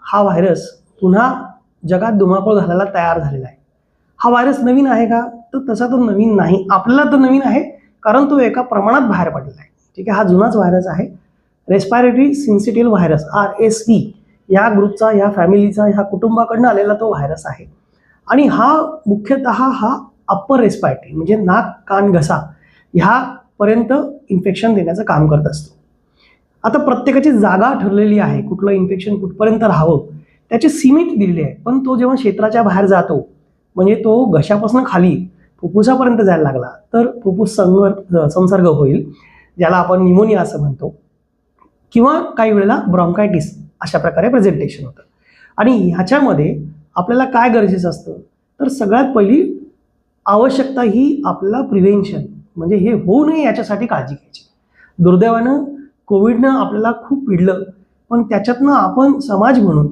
हा व्हायरस पुन्हा जगात धुमाकूळ घालायला तयार झालेला आहे. हा व्हायरस नवीन आहे का? तर तसा तो नवीन नाही. आपल्याला तर नवीन आहे कारण तो एका प्रमाणात बाहेर पडलेला आहे. ठीक आहे, हा जुनाच व्हायरस आहे. रेस्पायरेटरी सिन्सिटिव्ह व्हायरस RSV या ग्रुपचा, या फॅमिलीचा, ह्या कुटुंबाकडनं आलेला तो व्हायरस आहे. आणि हा मुख्यतः हा अप्पर रेस्पायरेटरी म्हणजे नाक, कान, घसा ह्यापर्यंत इन्फेक्शन देण्याचं काम करत असतो. आता प्रत्येकाची जागा ठरलेली आहे, कुठलं इन्फेक्शन कुठपर्यंत राहावं त्याची सीमित दिलेली आहे. पण तो जेव्हा क्षेत्राच्या बाहेर जातो, म्हणजे तो घशापासून खाली फुफ्फुसापर्यंत जायला लागला तर फुफ्फुस संसर्ग होईल, ज्याला आपण न्यूमोनिया असं म्हणतो, किंवा काही वेळेला ब्रॉन्कायटिस अशा प्रकारे प्रेझेंटेशन होतं. आणि ह्याच्यामध्ये आपल्याला काय गरजेचं असतं, तर सगळ्यात पहिली आवश्यकता ही आपल्याला प्रिव्हेन्शन, म्हणजे हे होऊ नये याच्यासाठी काळजी घ्यायची. दुर्दैवानं कोविडनं आपल्याला खूप पिडलं, पण त्याच्यातनं आपण समाज म्हणून